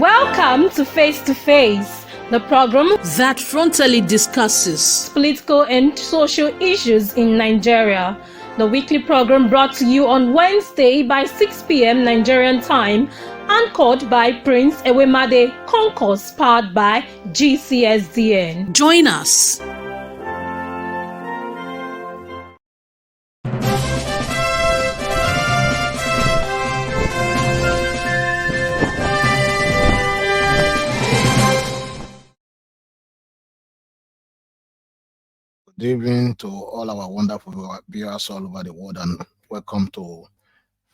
Welcome to Face, the program that frontally discusses political and social issues in Nigeria. The weekly program brought to you on Wednesday by 6 p.m. Nigerian time, anchored by Prince Ewemade Concourse, powered by GCSDN. Join us. Good evening to all our wonderful viewers all over the world, and welcome to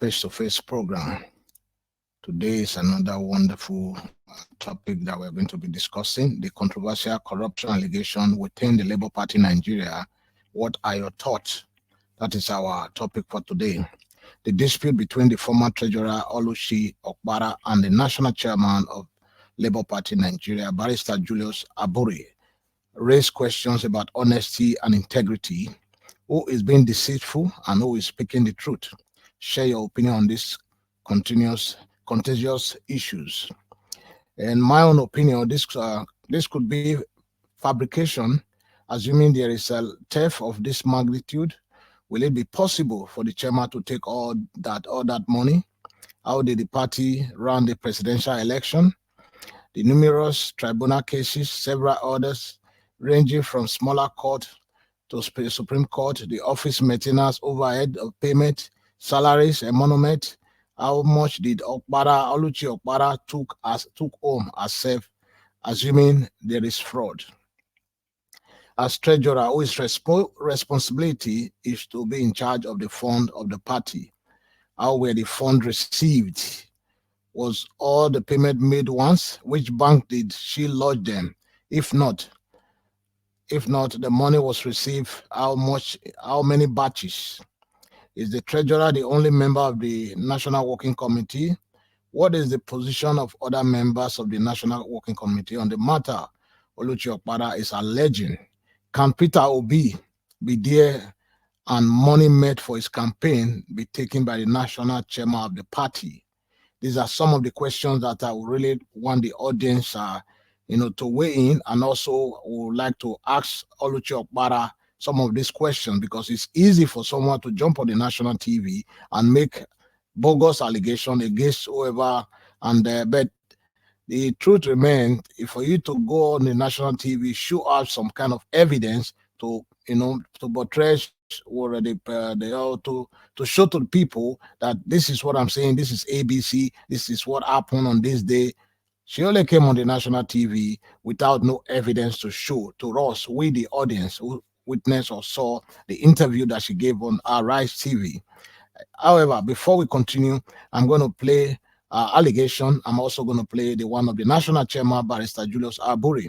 Face program. Today is another wonderful topic that we're going to be discussing: the controversial corruption allegation within the Labour Party Nigeria. What are your thoughts? That is our topic for today. The dispute between the former treasurer Oluchi Oparah and the national chairman of Labour Party Nigeria, Barrister Julius Abure, raise questions about honesty and integrity. Who is being deceitful and who is speaking the truth? Share your opinion on these contentious issues. In my own opinion, this could be fabrication, assuming there is a theft of this magnitude. Will it be possible for the chairman to take all that money? How did the party run the presidential election? The numerous tribunal cases, several orders, ranging from smaller court to Supreme Court, the office maintenance, overhead of payment, salaries, emolument. How much did Oluchi Oparah took home herself, assuming there is fraud? As treasurer, whose responsibility is to be in charge of the fund of the party? How were the funds received? Was all the payment made once? Which bank did she lodge them? If not, the money was received, how many batches? Is the treasurer the only member of the National Working Committee? What is the position of other members of the National Working Committee on the matter Oluchi Oparah is alleging? Can Peter Obi be there and money made for his campaign be taken by the national chairman of the party? These are some of the questions that I would really want the audience to weigh in, and also would like to ask Oluchi Oparah some of these questions, because it's easy for someone to jump on the national TV and make bogus allegation against whoever, and but the truth remains, if for you to go on the national TV, show up some kind of evidence to buttress or to show to the people that this is what I'm saying, this is ABC, this is what happened on this day. She only came on the national TV without no evidence to show to us, we the audience who witnessed or saw the interview that she gave on our Rise TV. However, before we continue, I'm going to play allegation. I'm also going to play the one of the national chairman, Barrister Julius Abure.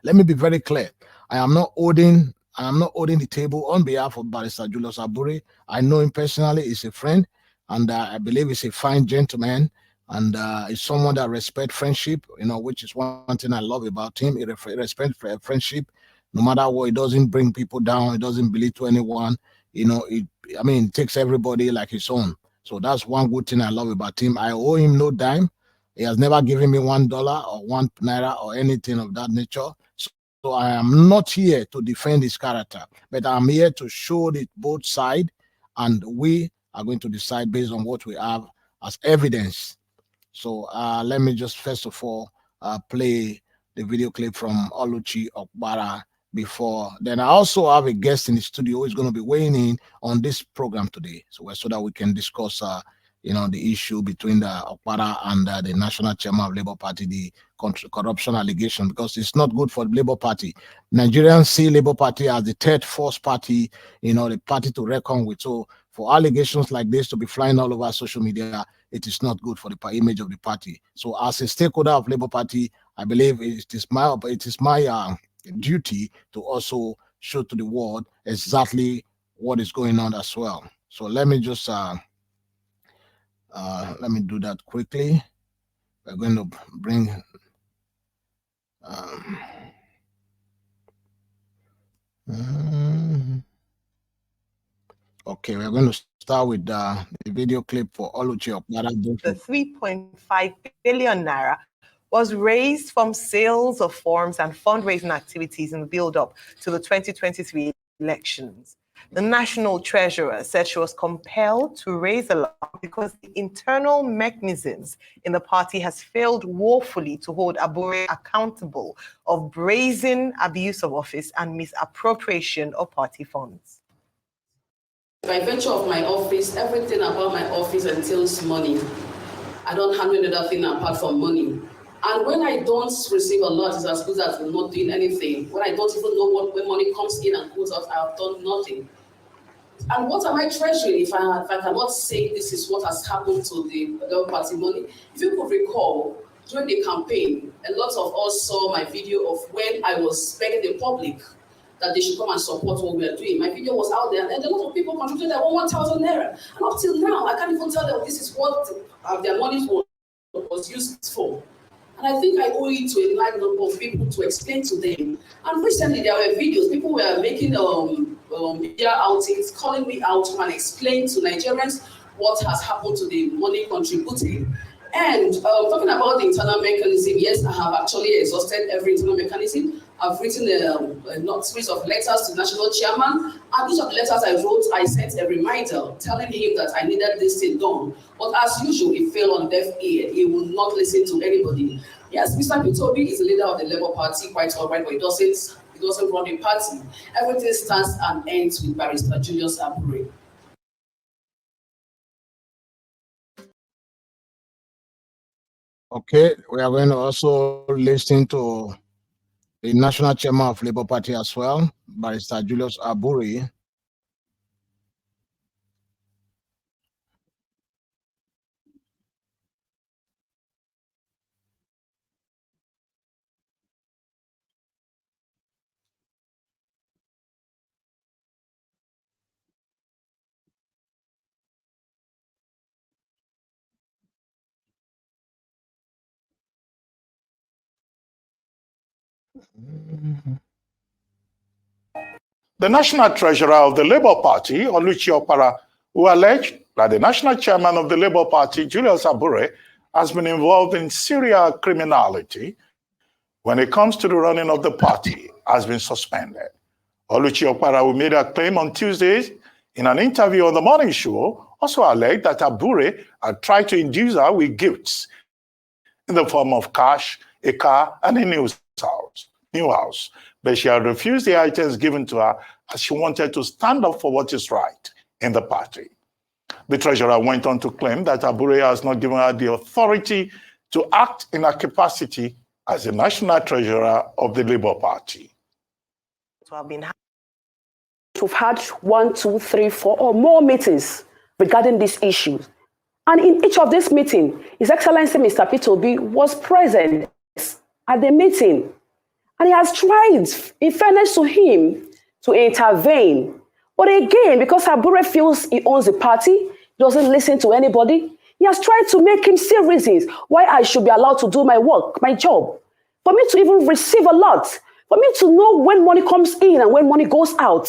Let me be very clear. I am not holding the table on behalf of Barrister Julius Abure. I know him personally. He's a friend, and I believe he's a fine gentleman, and he's someone that respects friendship, which is one thing I love about him. He respects friendship. No matter what, he doesn't bring people down. He doesn't belittle anyone. It takes everybody like his own. So that's one good thing I love about him. I owe him no dime. He has never given me $1 or £1 or anything of that nature. So I am not here to defend his character, but I'm here to show the both sides, and we are going to decide based on what we have as evidence. So let me just first of all play the video clip from Oluchi Oparah before. Then I also have a guest in the studio who is going to be weighing in on this program today, so that we can discuss the issue between the Oparah and the national chairman of Labour Party, the corruption allegation, because it's not good for the Labour Party. Nigerians see Labour Party as the third force party, the party to reckon with. So for allegations like this to be flying all over social media, it is not good for the image of the party. So as a stakeholder of Labour Party, I believe it is my duty to also show to the world exactly what is going on as well. So let me just let me do that quickly. We're going to bring okay, we're going to start with the video clip for Oluchi Oparah. The 3.5 billion naira was raised from sales of forms and fundraising activities in the build-up to the 2023 elections. The national treasurer said she was compelled to raise alarm because the internal mechanisms in the party has failed woefully to hold Abure accountable of brazen abuse of office and misappropriation of party funds. By virtue of my office, everything about my office entails money. I don't handle any other thing apart from money. And when I don't receive a lot, it's as good as not doing anything. When I don't even know when money comes in and goes out, I have done nothing. And what am I treasuring if I cannot say this is what has happened to the Labour Party money? If you could recall, during the campaign, a lot of us saw my video of when I was begging the public that they should come and support what we are doing. My video was out there, and a lot of people contributed their own 1,000 naira. And up till now, I can't even tell them this is what their money was used for. And I think I owe it to a large number of people to explain to them. And recently, there were videos, people were making media outings, calling me out to and explain to Nigerians what has happened to the money contributed. And talking about the internal mechanism, yes, I have actually exhausted every internal mechanism. I've written a series of letters to the national chairman, and each of the letters I wrote, I sent a reminder telling him that I needed this thing done. But as usual, it fell on deaf ear. He will not listen to anybody. Yes, Mr. Pitobi is the leader of the Labour Party, quite all right, but he doesn't run the party. Everything starts and ends with Barrister Julius Abure. Okay, we are going to also listen to the national chairman of Labour Party as well, Barrister Julius Abure. The national treasurer of the Labour Party, Oluchi Oparah, who alleged that the national chairman of the Labour Party, Julius Abure, has been involved in serial criminality when it comes to the running of the party, has been suspended. Oluchi Oparah, who made a claim on Tuesdays in an interview on the morning show, also alleged that Abure had tried to induce her with gifts in the form of cash, a car, and a new house. But she had refused the items given to her as she wanted to stand up for what is right in the party. The treasurer went on to claim that Abure has not given her the authority to act in her capacity as the national treasurer of the Labour Party. We've had 1, 2, 3, 4 or more meetings regarding these issues. And in each of these meetings, His Excellency Mr. Pitobi was present at the meeting. And he has tried, in fairness to him, to intervene. But again, because Abure feels he owns the party, doesn't listen to anybody, he has tried to make him see reasons why I should be allowed to do my work, my job. For me to even receive a lot. For me to know when money comes in and when money goes out.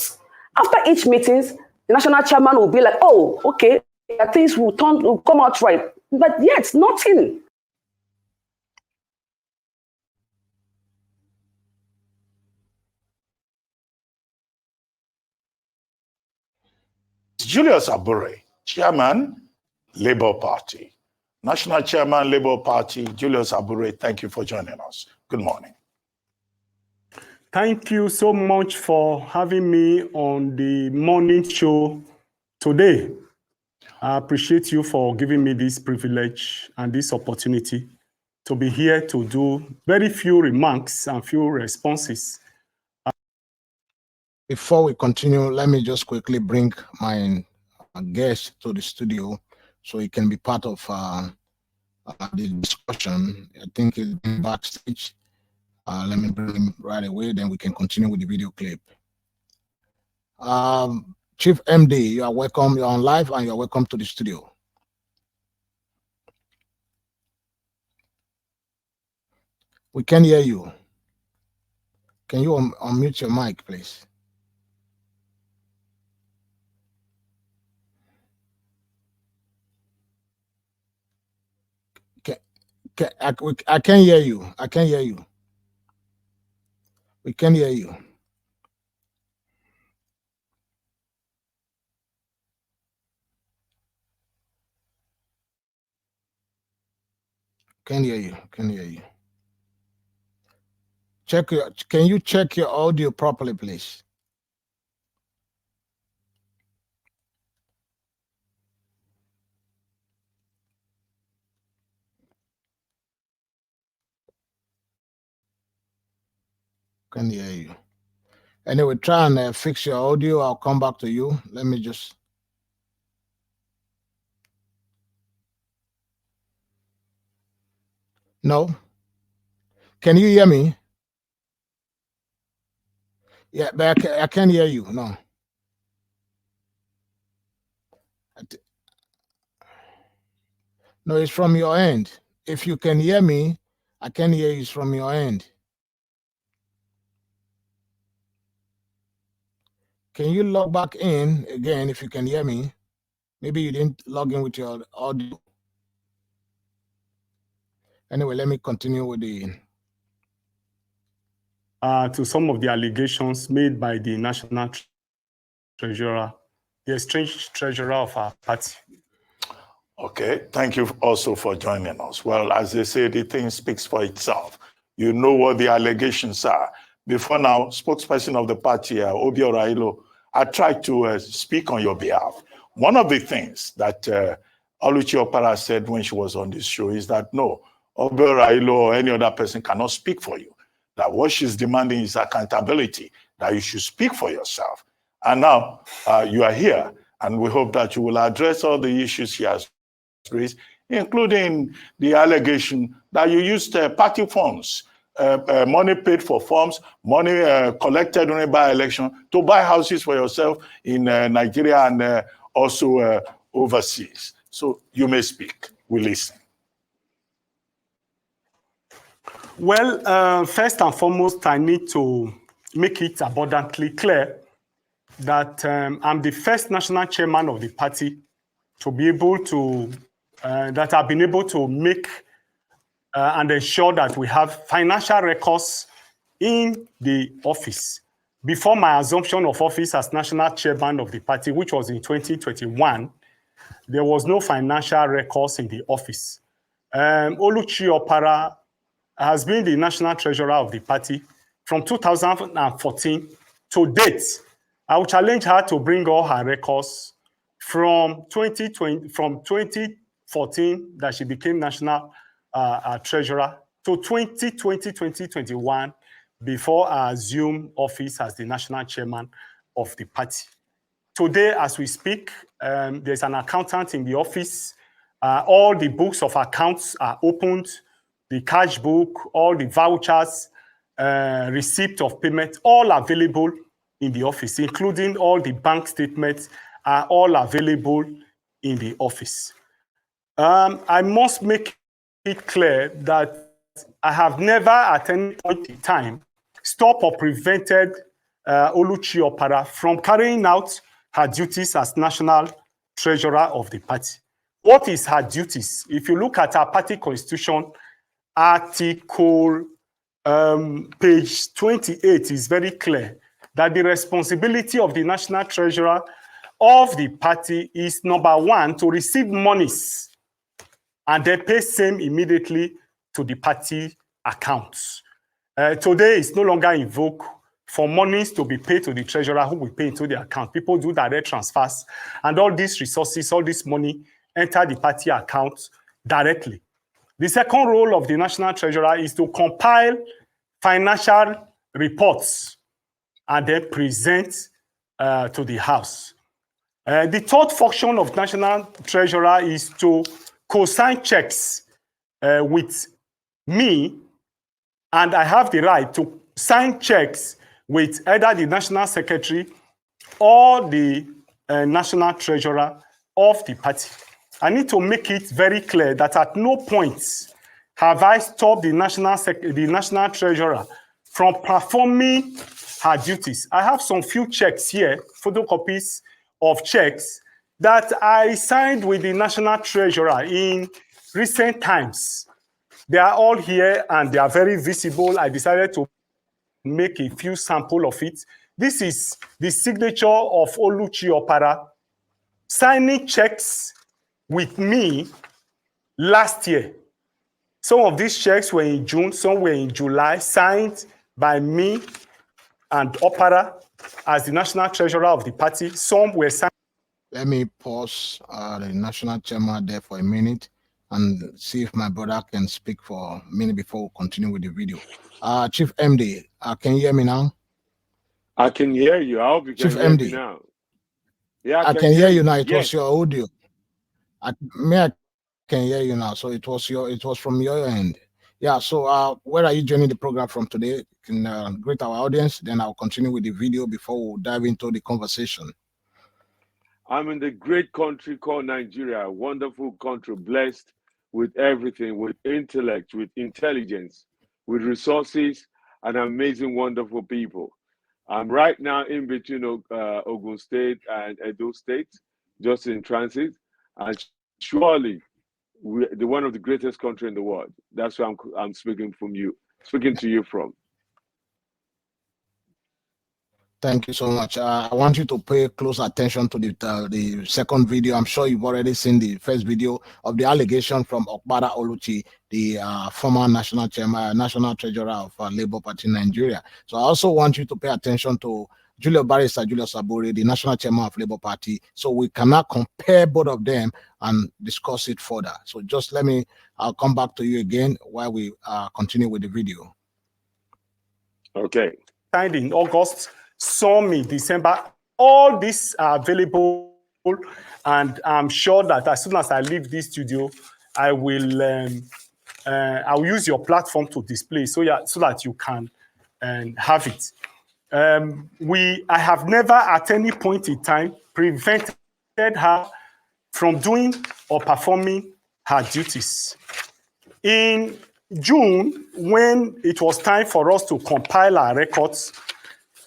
After each meeting, the national chairman will be like, oh, okay, things will come out right. But yet, nothing. Julius Abure, Chairman, Labour Party. National Chairman, Labour Party, Julius Abure, thank you for joining us. Good morning. Thank you so much for having me on the morning show today. I appreciate you for giving me this privilege and this opportunity to be here to do very few remarks and few responses. Before we continue, let me just quickly bring my guest to the studio so he can be part of the discussion. I think he's been backstage. Let me bring him right away, then we can continue with the video clip. Chief MD, you are welcome. You're on live and you're welcome to the studio. We can hear you. Can you unmute your mic, please? I can't hear you. I can't hear you. We can't hear you. Can't hear you. Can't hear you. Can you check your audio properly, please? Can't hear you. Anyway, try and fix your audio. I'll come back to you. Let me just. No. Can you hear me? Yeah, but I can't hear you. No. No, it's from your end. If you can hear me, I can hear you. It's from your end. Can you log back in again if you can hear me? Maybe you didn't log in with your audio. Anyway, let me continue with the... To some of the allegations made by the National Treasurer, the estranged treasurer of our party. Okay, thank you also for joining us. Well, as they say, the thing speaks for itself. You know what the allegations are. Before now, spokesperson of the party, Obiora, I tried to speak on your behalf. One of the things that Oluchi Oparah said when she was on this show is that no, Obiora or any other person cannot speak for you. That what she's demanding is accountability, that you should speak for yourself. And now you are here, and we hope that you will address all the issues she has raised, including the allegation that you used party funds, money paid for forms, money collected during by-election to buy houses for yourself in Nigeria and also overseas. So you may speak. We listen. Well, first and foremost, I need to make it abundantly clear that I'm the first national chairman of the party to be able to, that I've been able to make and ensure that we have financial records in the office. Before my assumption of office as national chairman of the party, which was in 2021, there was no financial records in the office. Oluchi Oparah has been the national treasurer of the party from 2014 to date. I will challenge her to bring all her records from 2014 that she became national treasurer to 2021 before I assumed office as the national chairman of the party. Today, as we speak, there's an accountant in the office. All the books of accounts are opened. The cash book, all the vouchers, receipt of payment, all available in the office, including all the bank statements are all available in the office. I must make it clear that I have never at any point in time stopped or prevented Oluchi Oparah from carrying out her duties as national treasurer of the party. What is her duties? If you look at our party constitution, article page 28 is very clear that the responsibility of the national treasurer of the party is number one, to receive monies and then pay same immediately to the party accounts. Today, it's no longer invoked for monies to be paid to the treasurer who will pay into the account. People do direct transfers, and all these resources, all this money enter the party account directly. The second role of the national treasurer is to compile financial reports and then present to the House. The third function of national treasurer is to co-sign checks with me, and I have the right to sign checks with either the national secretary or the national treasurer of the party. I need to make it very clear that at no point have I stopped the national treasurer from performing her duties. I have some few checks here, photocopies of checks that I signed with the national treasurer in recent times. They are all here and they are very visible. I decided to make a few sample of it. This is the signature of Oluchi Oparah signing checks with me last year. Some of these checks were in June, some were in July, signed by me and Oparah as the national treasurer of the party. Some were signed. Let me pause the national chairman there for a minute and see if my brother can speak for a minute before we continue with the video. Chief MD, can you hear me now? I can hear you. I hope you can Chief hear MD. me now. Yeah, I can hear you now. It Yes. was your audio. I can hear you now. So it was from your end. Yeah. So where are you joining the program from today? Can greet our audience. Then I'll continue with the video before we dive into the conversation. I'm in the great country called Nigeria, a wonderful country, blessed with everything, with intellect, with intelligence, with resources, and amazing, wonderful people. I'm right now in between Ogun State and Edo State, just in transit, and surely we're one of the greatest country in the world. That's where I'm speaking to you from. Thank you so much. I want you to pay close attention to the second video. I'm sure you've already seen the first video of the allegation from Oparah Oluchi, the former national chairman, national treasurer of Labour Party in Nigeria. So I also want you to pay attention to Barrister Julius Abure, the national chairman of Labour Party. So we cannot compare both of them and discuss it further. So just I'll come back to you again while we continue with the video. Okay. Signed in August, some in December. All these are available, and I'm sure that as soon as I leave this studio, I will use your platform to display so that you can have it. I have never at any point in time prevented her from doing or performing her duties. In June, when it was time for us to compile our records,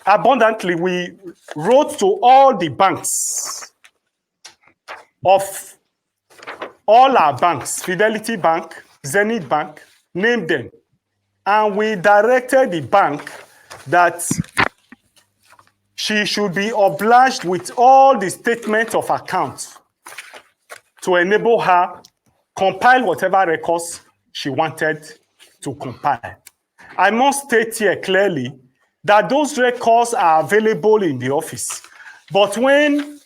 abundantly, we wrote to all the banks of all our banks, Fidelity Bank, Zenith Bank, named them. And we directed the bank that she should be obliged with all the statements of accounts to enable her compile whatever records she wanted to compile. I must state here clearly that those records are available in the office. But when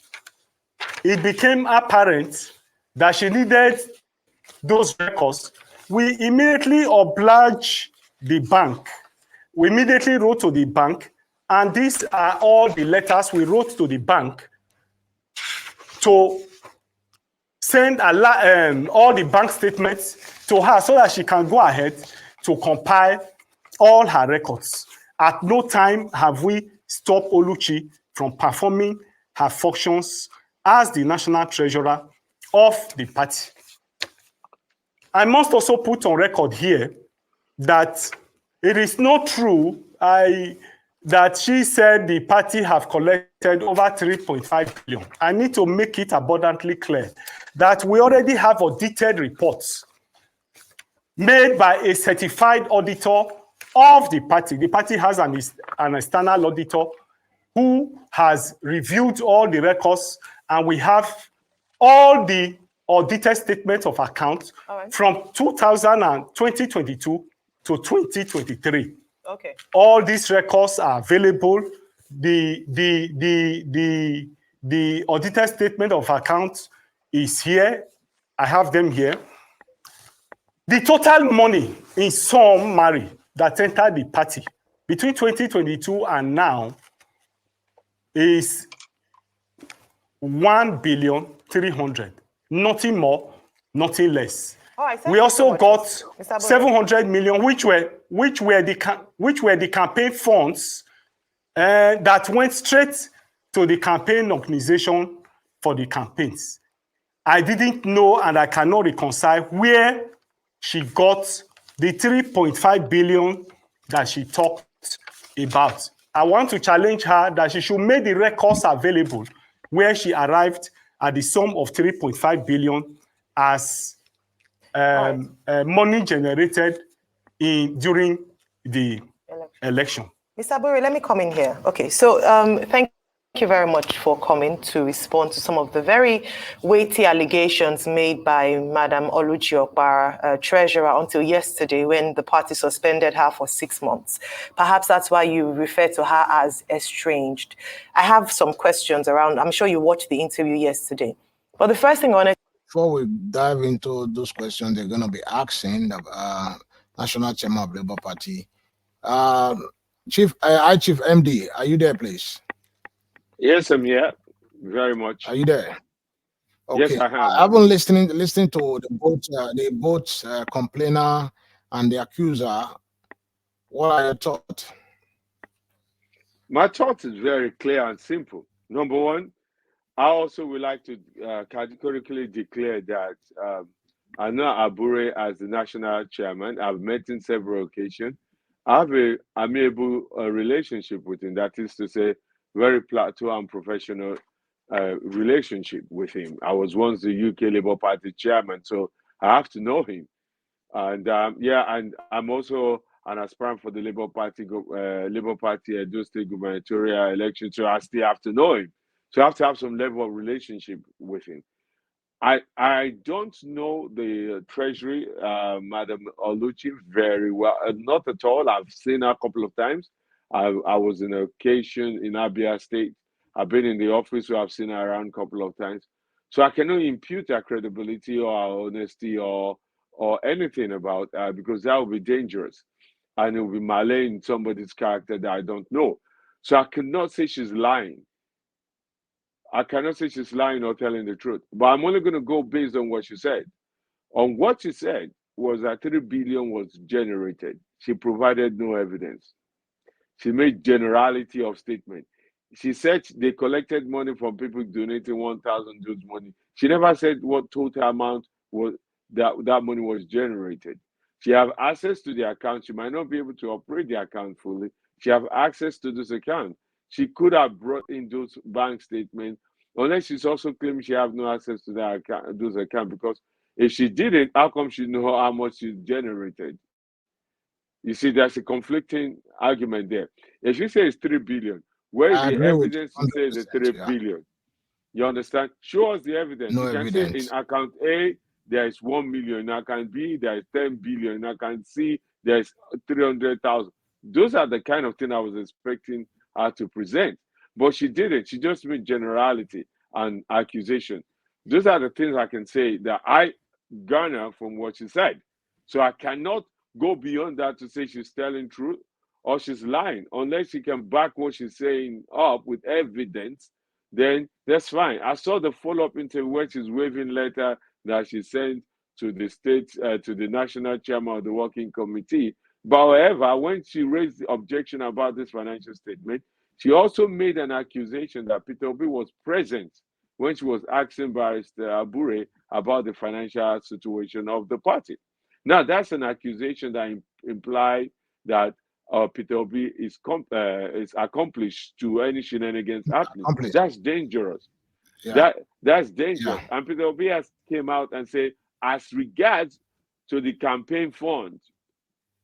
it became apparent that she needed those records, we immediately obliged the bank. We immediately wrote to the bank, and these are all the letters we wrote to the bank to send all the bank statements to her so that she can go ahead to compile all her records. At no time have we stopped Oluchi from performing her functions as the national treasurer of the party. I must also put on record here that it is not true that she said the party have collected over 3.5 billion. I need to make it abundantly clear that we already have audited reports made by a certified auditor of the party. The party has an external auditor who has reviewed all the records, and we have all the audited statements of accounts from 2022 to 2023. Okay. All these records are available. The audited statement of accounts is here. I have them here. The total money in summary that entered the party between 2022 and now is 1,300,000,000. Nothing more, nothing less. We also got 700 million, which were the campaign funds that went straight to the campaign organization for the campaigns. I didn't know, and I cannot reconcile where she got the 3.5 billion that she talked about. I want to challenge her that she should make the records available where she arrived at the sum of 3.5 billion as money generated during the election. Mr. Abure, let me come in here. Okay, so thank you very much for coming to respond to some of the very weighty allegations made by Madam Oluchi Oparah, Treasurer, until yesterday when the party suspended her for 6 months. Perhaps that's why you refer to her as estranged. I have some questions around. I'm sure you watched the interview yesterday. But the first thing I want to... Before we dive into those questions, they're going to be asking the National Chairman of Labour Party. Chief MD, are you there, please? Yes, I'm here. Very much. Are you there? Okay. Yes, I am. I've been listening to the both complainer and the accuser. What are your thoughts? My thought is very clear and simple. Number one, I also would like to categorically declare that I know Abure as the national chairman. I've met him several occasions. I have an amiable relationship with him. That is to say, very plateau and professional relationship with him. I was once the UK Labour Party chairman, so I have to know him. And and I'm also an aspirant for the Labour Party Edo State gubernatorial election, so I still have to know him. So I have to have some level of relationship with him. I don't know the Treasury, Madam Oluchi, very well. Not at all. I've seen her a couple of times. I was in an occasion in Abia State. I've been in the office, so I've seen her around a couple of times. So I cannot impute her credibility or her honesty or anything about her, because that would be dangerous. And it would be maligning somebody's character that I don't know. So I cannot say she's lying. I cannot say she's lying or telling the truth, but I'm only going to go based on what she said. On what she said was that 3 billion was generated. She provided no evidence. She made generality of statement. She said they collected money from people donating 1,000 those money. She never said what total amount was that money was generated. She have access to the account. She might not be able to operate the account fully. She have access to this account. She could have brought in those bank statements, unless she's also claiming she have no access to that account, those accounts. Because if she didn't, how come she know how much she generated? You see, there's a conflicting argument there. If she says 3 billion, where is the evidence to say the 3 billion? You understand? Show us the evidence. No you can evidence. say in account A, there is 1 million. In account B, there is 10 billion. In account C, there is 300,000. Those are the kind of thing I was expecting her to present. But she didn't. She just made generality and accusation. Those are the things I can say that I garner from what she said. So I cannot go beyond that to say she's telling truth or she's lying. Unless she can back what she's saying up with evidence, then that's fine. I saw the follow-up interview where she's waving letter that she sent to the state, to the national chairman of the working committee. But however, when she raised the objection about this financial statement, she also made an accusation that Peter Obi was present when she was asking Barrister Abure about the financial situation of the party. Now, that's an accusation that implies that Peter Obi is accomplished to any shenanigans happening. That's dangerous. Yeah. That's dangerous. Yeah. And Peter Obi has came out and said, as regards to the campaign fund,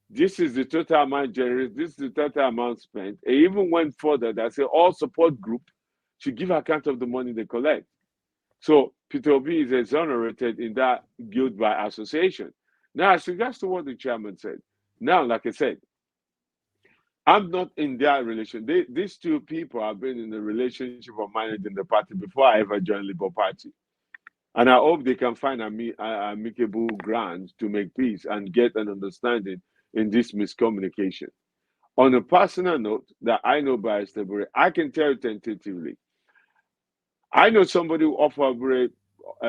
this is the total amount generated, this is the total amount spent. It even went further that say all support group should give account of the money they collect. So Peter Obi is exonerated in that guilt by association. Now, as regards to what the chairman said, now, like I said, I'm not in that relation. These two people have been in the relationship of managing the party before I ever joined Labour Party. And I hope they can find an amicable ground to make peace and get an understanding in this miscommunication. On a personal note, that I know Barrister Abure, I can tell you tentatively. I know somebody who offered Abure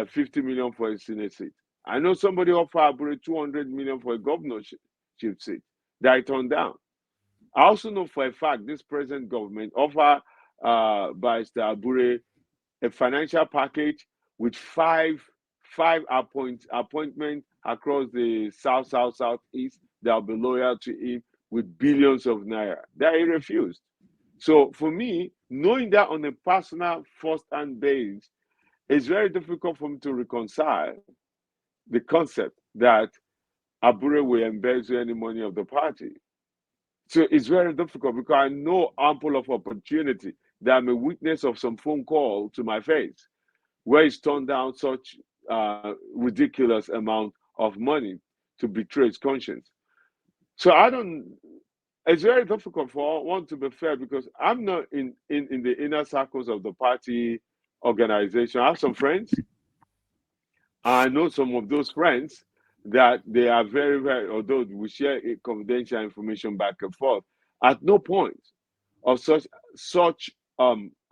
50 million for a Senate seat. I know somebody offered Abure 200 million for a governorship seat that I turned down. I also know for a fact this present government offered Barrister Abure a financial package with five appointments across the southeast that will be loyal to him with billions of naira. That he refused. So for me, knowing that on a personal first-hand basis, it's very difficult for me to reconcile the concept that Abure will embezzle any money of the party. So it's very difficult because I know ample of opportunity that I'm a witness of some phone call to my face where he's turned down such ridiculous amount of money to betray his conscience. So it's very difficult for one to be fair because I'm not in the inner circles of the party organization. I have some friends. I know some of those friends that they are very, very, although we share confidential information back and forth, at no point of such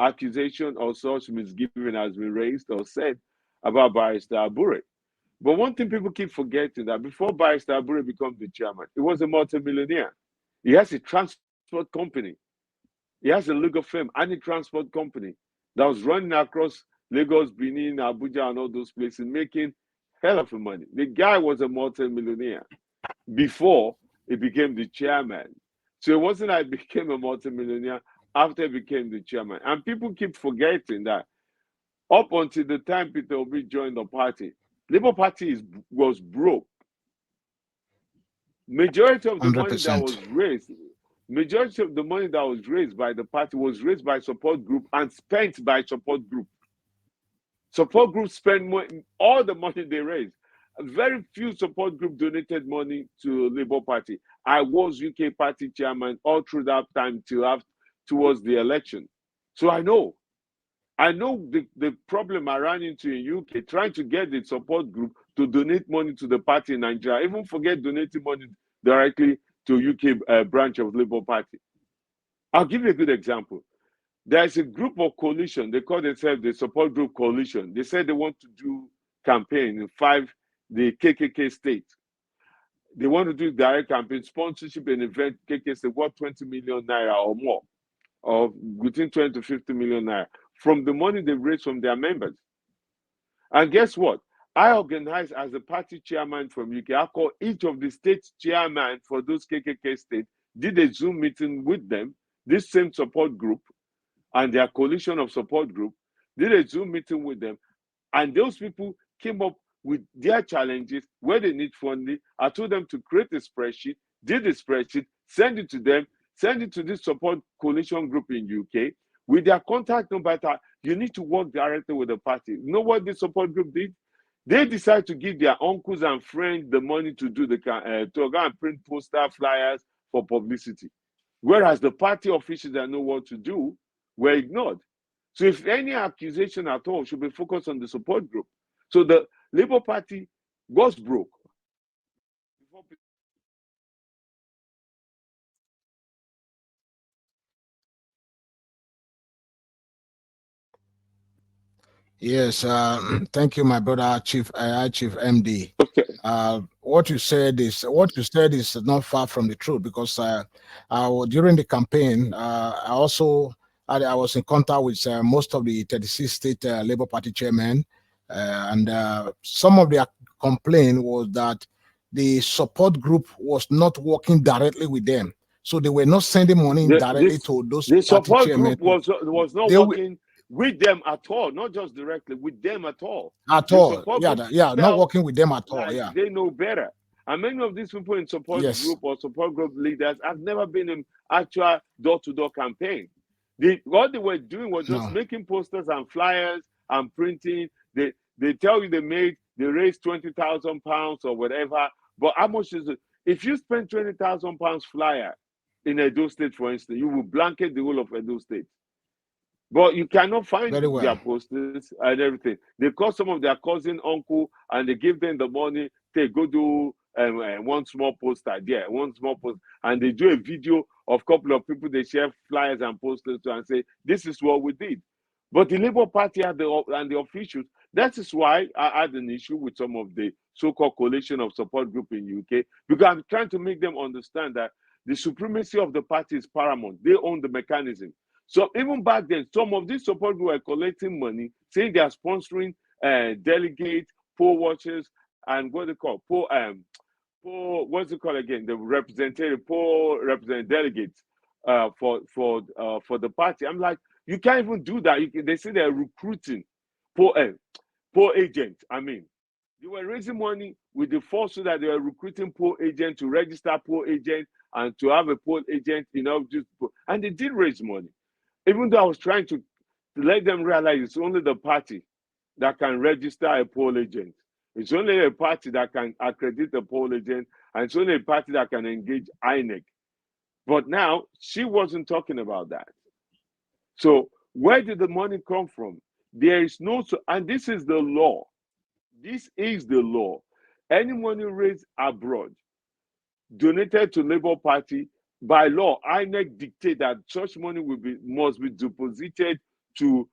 accusation or such misgiving has been raised or said about Barrister Abure. But one thing people keep forgetting that before Barrister Abure becomes the chairman, he was a multimillionaire. He has a transport company. He has a legal firm and a transport company that was running across Lagos, Benin, Abuja, and all those places, making hell of a money. The guy was a multimillionaire before he became the chairman. So it wasn't like he became a multimillionaire after he became the chairman. And people keep forgetting that up until the time Peter Obi joined the party, Labour Party was broke. Majority of the 100%. money that was raised, majority of the money that was raised by the party was raised by support group and spent by support group. Support groups spend all the money they raised. Very few support group donated money to Labour Party. I was UK party chairman all through that time towards the election. So I know the problem I ran into in UK, trying to get the support group to donate money to the party in Nigeria, even forget donating money directly to UK branch of Labour Party. I'll give you a good example. There's a group of coalition. They call themselves the Support Group Coalition. They said they want to do campaign in 5 the KKK states. They want to do direct campaign sponsorship and event. KKK say worth 20 million naira or more, or between 20 to 50 million naira from the money they raised from their members. And guess what? I organized as a party chairman from UK. I called each of the state chairman for those KKK states, did a Zoom meeting with them, this same support group, and their coalition of support group, did a Zoom meeting with them, and those people came up with their challenges, where they need funding. I told them to create a spreadsheet, did a spreadsheet, send it to them, send it to this support coalition group in UK, with their contact number. You need to work directly with the party. You know what this support group did? They decided to give their uncles and friends the money to do to go and print poster flyers for publicity. Whereas the party officials that know what to do were ignored. So if any accusation at all should be focused on the support group. So the Labour Party was broke. Yes, thank you, my brother, Chief MD. Okay. What you said is not far from the truth because during the campaign, I was in contact with most of the 36 state Labour Party chairmen, and some of their complaint was that the support group was not working directly with them, so they were not sending money directly to those the party support chairmen. group was not working with them at all, not just directly with them at all. At all, not working with them at all. Yeah, they know better. And many of these people in support group or support group leaders have never been in actual door-to-door campaign. What they were doing was just making posters and flyers and printing. They tell you they raised £20,000 or whatever. But how much is it? If you spend £20,000 flyer in Edo State, for instance, you will blanket the whole of Edo State. But you cannot find their posters and everything. They call some of their cousin, uncle, and they give them the money. They go do one small poster there, one small poster, and they do a video of a couple of people. They share flyers and posters to and say, "This is what we did." But the Labour Party and the officials. That is why I had an issue with some of the so-called coalition of support group in UK, because I'm trying to make them understand that the supremacy of the party is paramount. They own the mechanism. So even back then, some of these support groups were collecting money, saying they are sponsoring delegates, poll watchers, and what they call what's it called again? The representative delegates for the party. I'm like, you can't even do that. They say they're recruiting poll agents. I mean, They were raising money with the force so that they were recruiting poll agents to register poll agents and to have a poll agent, and they did raise money. Even though I was trying to let them realize it's only the party that can register a poll agent. It's only a party that can accredit a poll agent, and it's only a party that can engage INEC. But now she wasn't talking about that. So where did the money come from? There is no, and this is the law. This is the law. Any money raised abroad, donated to Labour Party, by law, INEC dictate that such money must be deposited to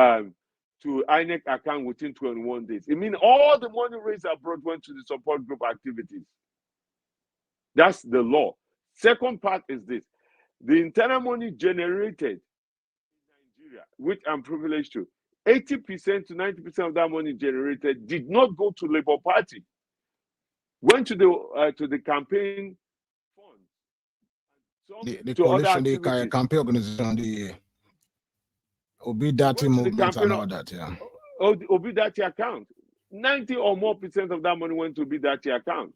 INEC account within 21 days. It means all the money raised abroad went to the support group activities. That's the law. Second part is this: the internal money generated in Nigeria, which I'm privileged to, 80% to 90% of that money generated did not go to Labour Party. Went to the campaign fund. The coalition, the campaign organization, the Obidati movement and all that, yeah. Oh, the Obidati account. 90 or more percent of that money went to Obidati account.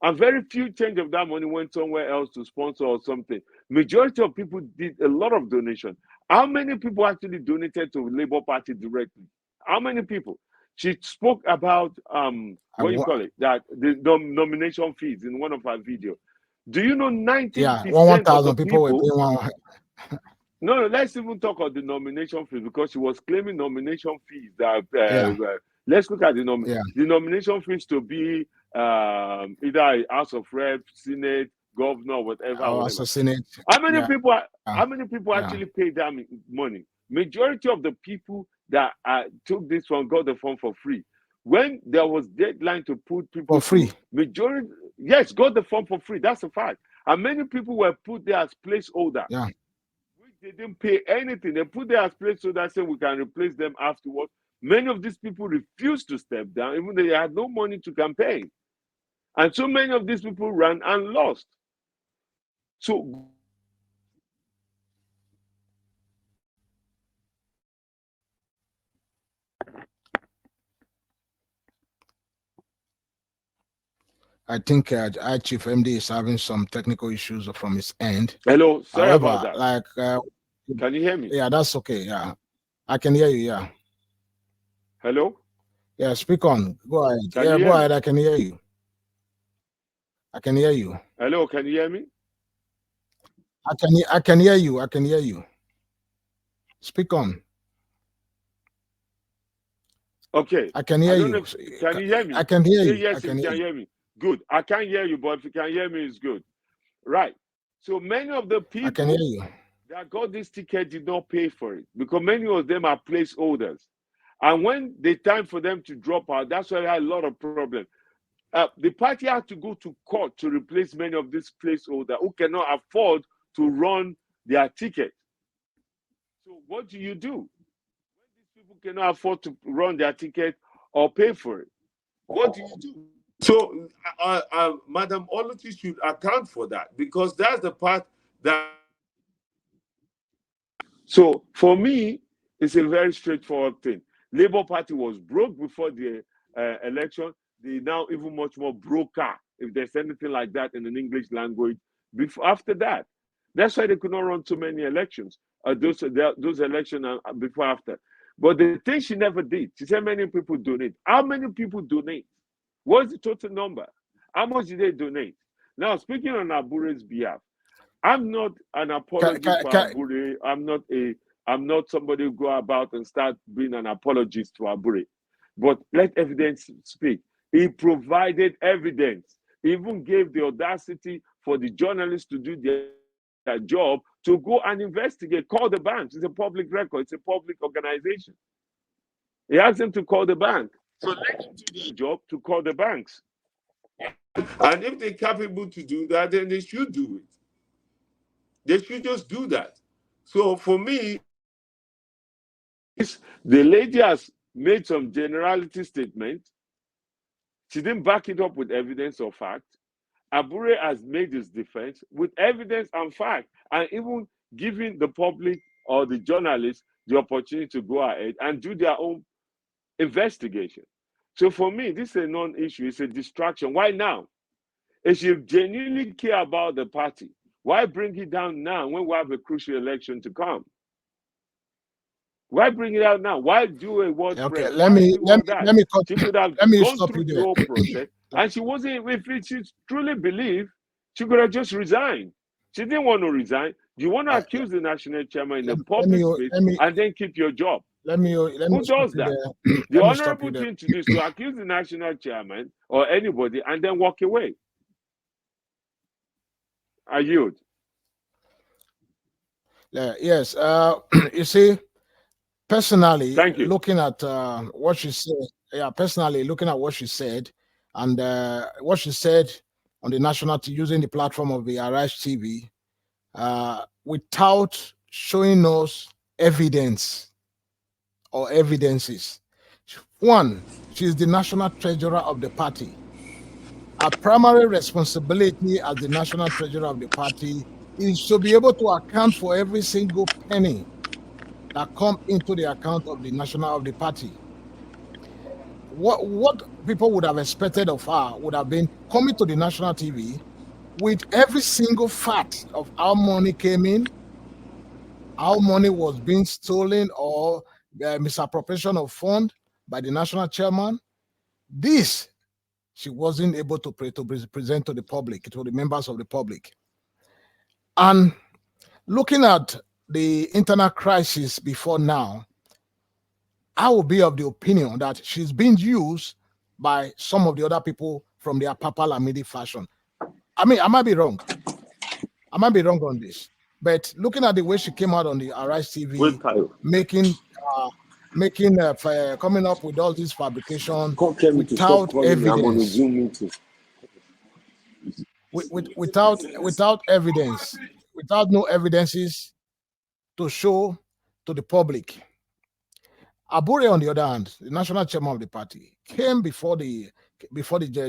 And very few change of that money went somewhere else to sponsor or something. Majority of people did a lot of donation. How many people actually donated to Labour Party directly? How many people? She spoke about that the nomination fees in one of her videos. Do you know 90% of the people were paying No, let's even talk about the nomination fees, because she was claiming nomination fees that let's look at the nomination fees to be either a House of Reps, Senate, Governor, whatever. Senate. How many people actually paid that money? Majority of the people that took this one got the form for free. When there was deadline to put people for free, majority, yes, got the form for free. That's a fact. And many people were put there as placeholder. Yeah. They didn't pay anything. They put there as placeholder, saying we can replace them afterwards. Many of these people refused to step down, even though they had no money to campaign. And so many of these people ran and lost. So I think our Chief MD is having some technical issues from his end. Hello, sorry. However, about that. Can you hear me? Yeah, that's okay. Yeah, I can hear you. Yeah. Hello. Yeah, speak on. Go ahead. Go ahead. I can hear you. I can hear you. Hello, can you hear me? I can hear you. I can hear you. Speak on. Okay. I can hear you. Can you hear me? I can hear you. Yes, you can hear me. Good. I can't hear you, but if you can hear me, it's good. Right. So many of the people I can hear you that got this ticket did not pay for it, because many of them are placeholders. And when the time for them to drop out, that's why I had a lot of problems. The party had to go to court to replace many of these placeholders who cannot afford to run their ticket. So what do? When these people cannot afford to run their ticket or pay for it, what do? So Madam Oluchi should account for that, because that's the part that. So for me, it's a very straightforward thing. Labour Party was broke before the election. They now even much more broker, if there's anything like that in an English language. After that, that's why they could not run too many elections. Those elections before after. But the thing she never did, she said many people donate. How many people donate? What's the total number? How much did they donate? Now, speaking on Abure's behalf, I'm not an apologist for Abure. I'm not somebody who go about and start being an apologist for Abure. But let evidence speak. He provided evidence. He even gave the audacity for the journalists to do their job, to go and investigate, call the banks. It's a public record. It's a public organization. He asked them to call the bank. So let them do their job to call the banks. And if they're capable to do that, then they should do it. They should just do that. So for me, the lady has made some generality statement. She didn't back it up with evidence or fact. Abure has made his defense with evidence and fact, and even giving the public or the journalists the opportunity to go ahead and do their own investigation. So for me, this is a non-issue. It's a distraction. Why now? If you genuinely care about the party, why bring it down now when we have a crucial election to come? Why bring it out now? Why do a word Okay, press? let me She could have let me gone stop through you the there. whole process, and she wasn't. If she truly believed, she could have just resigned. She didn't want to resign. You want to accuse the national chairman in the public space and then keep your job. Let me Who stop does you that? there. The Let me stop you honorable there. thing to do is to accuse the national chairman or anybody and then walk away. I yield. Yes. You see, personally, Thank you. looking at what she said, personally looking at what she said, and what she said on the national using the platform of the Arise TV, without showing us evidence or evidences. One, she's the national treasurer of the party. Our primary responsibility as the national treasurer of the party is to be able to account for every single penny that come into the account of the national of the party. What people would have expected of her would have been coming to the national TV with every single fact of how money came in, how money was being stolen or misappropriation of fund by the national chairman. This she wasn't able to present to the public, to the members of the public. And looking at the internal crisis before now, I will be of the opinion that she's being used by some of the other people from their Papa Lamidi fashion. I mean, I might be wrong. I might be wrong on this. But looking at the way she came out on the Arise TV, coming up with all this fabrication without evidence. Without evidence, without no evidences to show to the public. Abure, on the other hand, the national chairman of the party, came before the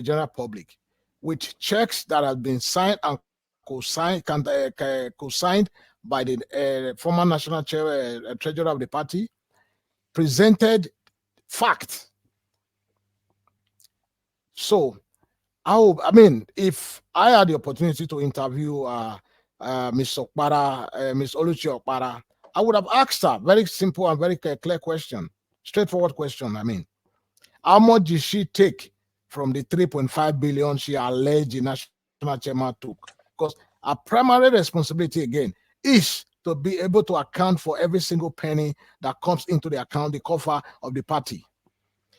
general public with checks that have been signed and co-signed by the former national treasurer of the party, presented facts. So, if I had the opportunity to interview Ms. Oparah, Ms. Oluchi Oparah, I would have asked her very simple and very clear question, straightforward question. How much did she take from the 3.5 billion she alleged the national chairman took? Because our primary responsibility again is to be able to account for every single penny that comes into the account, the coffer of the party.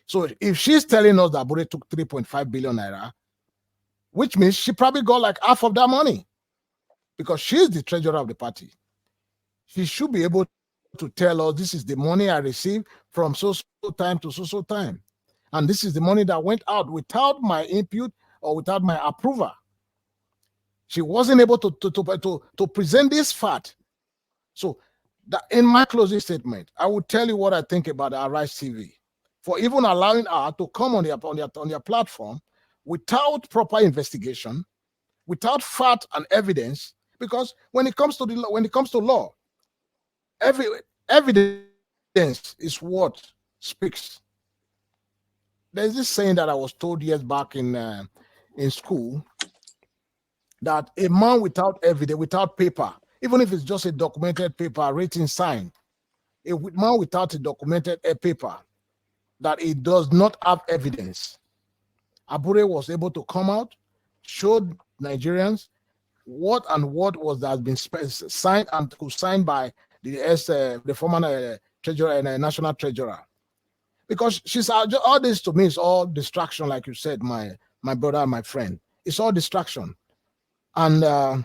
So if she's telling us that Abure took 3.5 billion naira, which means she probably got like half of that money because she's the treasurer of the party. She should be able to tell us this is the money I received from so time to so time. And this is the money that went out without my input or without my approval. She wasn't able to present this fact. So that in my closing statement, I will tell you what I think about Arise TV for even allowing her to come on their platform without proper investigation, without fact and evidence. Because when it comes to law, evidence is what speaks. There's this saying that I was told years back in school that a man without evidence, without paper, even if it's just a documented paper, written, signed, a man without a documented paper, that it does not have evidence. Abure was able to come out, showed Nigerians what was that has been signed and signed by the former treasurer and national treasurer. Because she's all this to me is all distraction, like you said, my brother, my friend. It's all distraction, and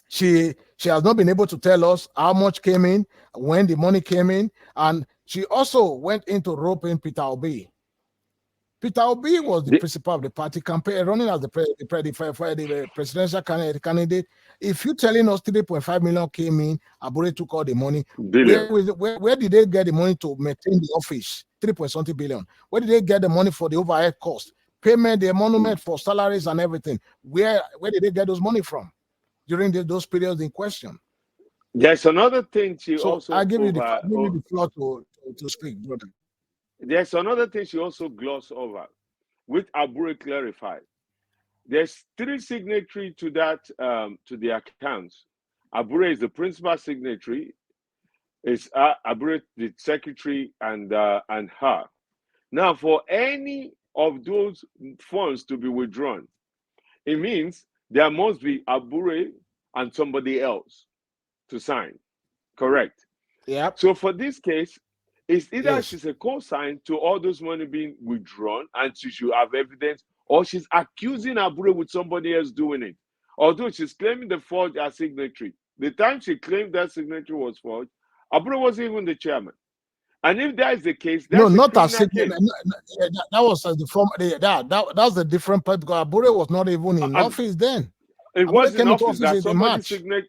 she has not been able to tell us how much came in, when the money came in, and she also went into roping Peter Obi. Peter Obi was the principal of the party campaign, running as the presidential candidate. If you're telling us 3.5 million came in, Abure took all the money. Where did they get the money to maintain the office? 3.something billion. Where did they get the money for the overhead cost, payment, the emolument for salaries and everything? Where did they get those money from during those periods in question? There's another thing she also. I give you the floor to speak, brother. there's another thing she also glossed over, which Abure clarified. There's 3 signatories to that, to the accounts. Abure is the principal signatory, is Abure the secretary, and her. Now, for any of those funds to be withdrawn, it means there must be Abure and somebody else to sign. Correct? Yep. So for this case, it's either Yes. she's a co-sign to all those money being withdrawn and she should have evidence, or she's accusing Abure with somebody else doing it. Although she's claiming the forged her signatory. The time she claimed that signature was forged, Abure wasn't even the chairman. And if that is the case, that's No, not a a criminal signature. case. That was the form. That's the different part, because Abure was not even in And office then. it Abure was in came into office office that in somebody March. signature.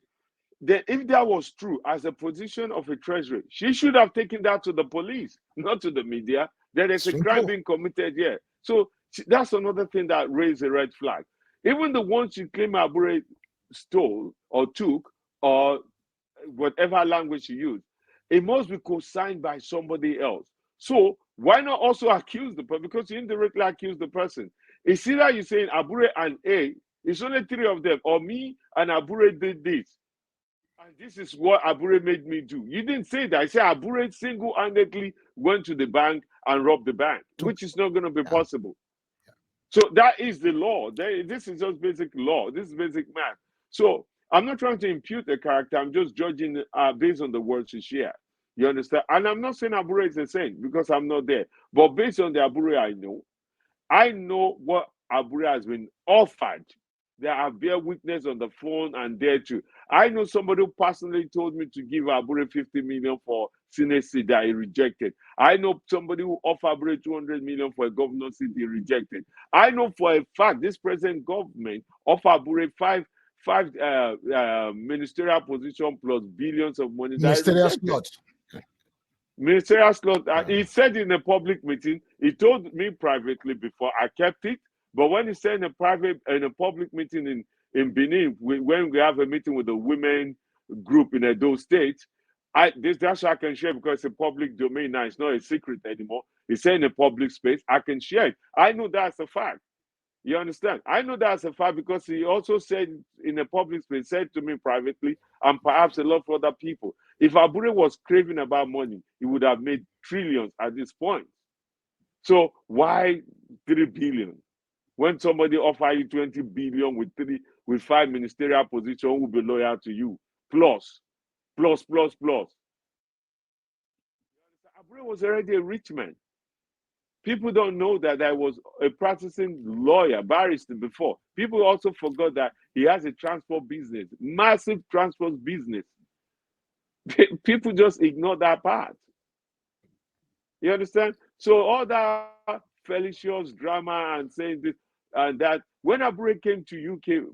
Then if that was true, as a position of a treasury, she should have taken that to the police, not to the media. That there's a crime Simple. being committed here. So that's another thing that raised a red flag. Even the ones you claim Abure stole or took, or whatever language you use, it must be co-signed by somebody else. So why not also accuse the person? Because you indirectly accuse the person. It's either you're saying Abure and A, it's only 3 of them, or me and Abure did this. And this is what Abure made me do. You didn't say that. I said Abure single-handedly went to the bank and robbed the bank, which is not going to be possible. So that is the law. This is just basic law. This is basic math. So I'm not trying to impute a character. I'm just judging based on the words she shared. You understand? And I'm not saying Abure is a saint because I'm not there. But based on the Abure I know what Abure has been offered. There are bear witness on the phone and there too. I know somebody who personally told me to give Abure 50 million for Senate seat that he rejected. I know somebody who offered Abure 200 million for a governor seat he rejected. I know for a fact this present government offered Abure five ministerial position plus billions of money that he Ministerial rejected. slot. Ministerial slot. He said in a public meeting, he told me privately before, I kept it. But when he said in a public meeting in Benin, when we have a meeting with the women group in Edo State, that's what I can share because it's a public domain now. It's not a secret anymore. He said in a public space, I can share it. I know that's a fact. You understand? I know that's a fact because he also said in a public space, said to me privately, and perhaps a lot of other people, if Abure was craving about money, he would have made trillions at this point. So why 3 billion? When somebody offer you 20 billion with 5 ministerial positions, who will be loyal to you? Plus. Abure was already a rich man. People don't know that I was a practicing lawyer, barrister before. People also forgot that he has a transport business, massive transport business. People just ignore that part. You understand? So all that fallacious drama and saying this and that, when Abure came to UK,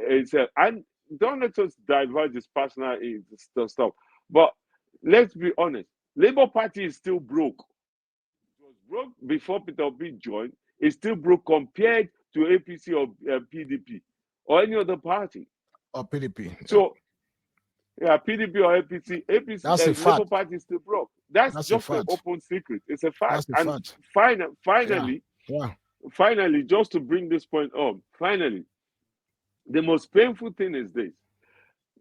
he said, and don't let us diverge this personal stuff, but let's be honest, Labour Party is still broke. It was broke before Peter Obi joined. It's still broke compared to APC or PDP or any other party. Or PDP. So, yeah, PDP or APC, That's a Labour fact. Party is still broke. That's just an open secret. It's a fact. That's a And fact. finally, just to bring this point up, finally, the most painful thing is this.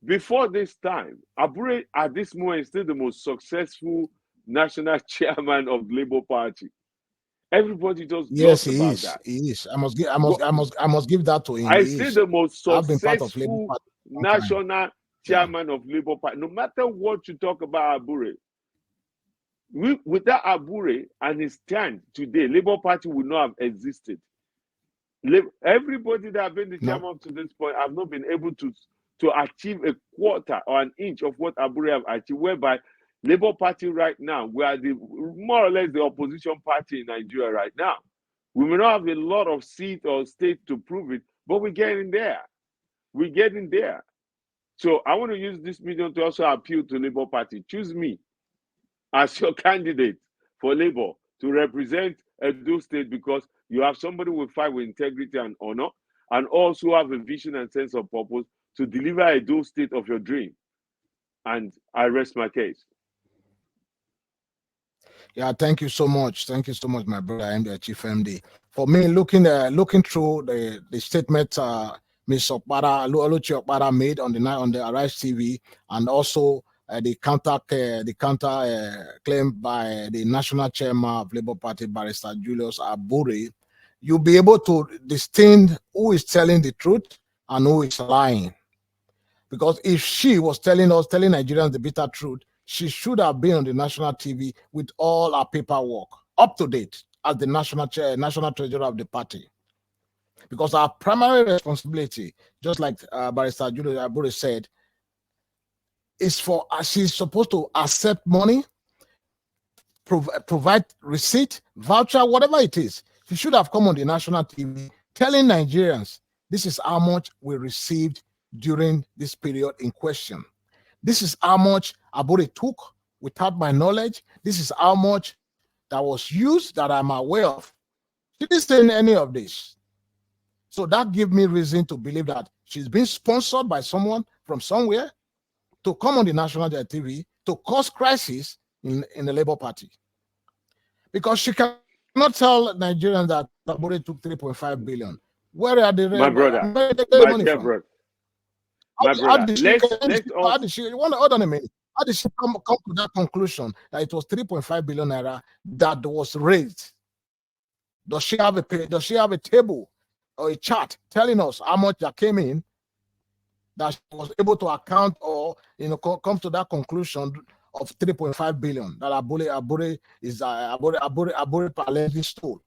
Before this time, Abure at this moment is still the most successful national chairman of the Labour Party. Everybody just Yes, gloss he about is. that. He is. I must give that to him. I He see is. the most I've been part of Labour successful Party for a long time. national chairman of Labour Party. No matter what you talk about Abure, without Abure and his stand today, Labour Party would not have existed. Everybody that have been the chairman up to this point have not been able to achieve a quarter or an inch of what Abure have achieved, whereby Labour Party right now, we are more or less the opposition party in Nigeria right now. We may not have a lot of seats or states to prove it, but we're getting there. We're getting there. So I want to use this medium to also appeal to Labour Party. Choose me as your candidate for Labour to represent Edo State, because you have somebody who will fight with integrity and honor, and also have a vision and sense of purpose to deliver Edo State of your dream. And I rest my case. Yeah, thank you so much. Thank you so much, my brother. I'm the Chief MD. For me, looking through the statement Ms. Oluchi Oparah made on the Arise TV, and also the counter claim by the national chairman of Labour Party, Barrister Julius Abure, you'll be able to distinguish who is telling the truth and who is lying. Because if she was telling Nigerians the bitter truth, she should have been on the national TV with all her paperwork up to date as the national treasurer of the party. Because our primary responsibility, just like Barrister Julius Abure said, is for she's supposed to accept money, provide receipt, voucher, whatever it is. She should have come on the national TV telling Nigerians, this is how much we received during this period in question. This is how much Abure took without my knowledge. This is how much that was used that I'm aware of. She didn't say any of this. So that gives me reason to believe that she's been sponsored by someone from somewhere to come on the national TV to cause crisis in the Labour Party. Because she cannot tell Nigerians that Abure took 3.5 billion. Where are the My brother, where they get the money from? My brother, Hold on a minute. How did she come to that conclusion that it was 3.5 billion naira that was raised? Does she have a table or a chart telling us how much that came in that she was able to account or come to that conclusion of 3.5 billion that Abure allegedly stole?